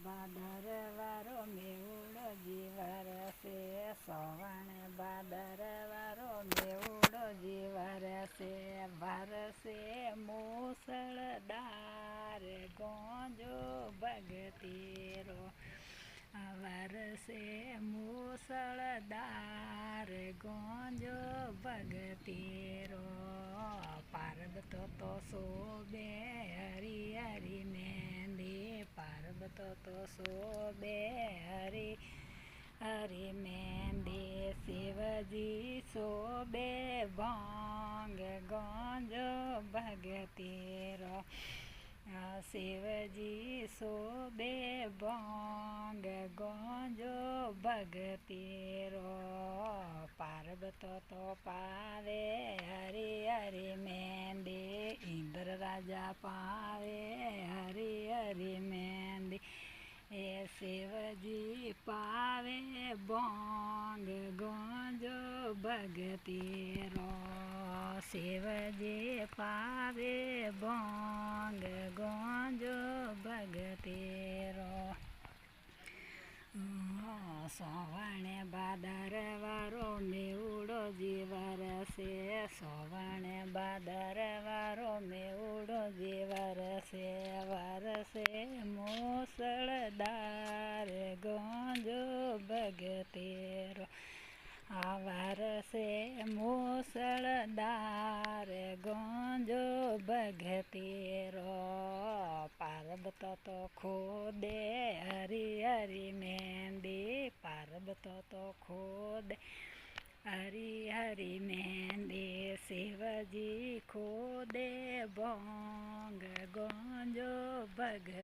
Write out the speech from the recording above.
ભાદરવારો મેઉડો જીવરસે શ્રાવણ ભાદરવારો મેઉડો જીવરસે વરસે મુસળધાર ગોંજો ભગતીરો વરસે મુસળધાર ગોંજો ભગતીરો પાર્વતો તો શોભે હરી હરી મહેંદી પાર્વતો તો શોભે હરી હરી મહેંદી શિવજી શોભે ભાંગ ગોંજો ભગતીરો શિવજી શોભે ભાંગ ગોંજો ભગતીરો પાર્વતો તો પાવે હરી હરી મહેંદી ઇન્દ્ર રાજા પાવે હરી હરી મહેંદી એ શિવજી પાવે ભાંગ ગોંજો ભગતીરો શિવજી પાવે ભાંગ ગોંજો ભગતીરો શ્રાવણ ભાદરવારો મેઉડો જીવરસે શ્રાવણ ભાદરવારો મેઉડો જીવરસે વરસે મુસળધાર ગોંજો ભગતીરો વરસે મુસળધાર ગોંજો ભગતીરો પાર્વતો તો ખોદે હરી હરી મહેંદી પાર્વતો તો ખોદે હરી હરી મહેંદી શિવજી ખોદે ભાંગ ગોંજો ભગ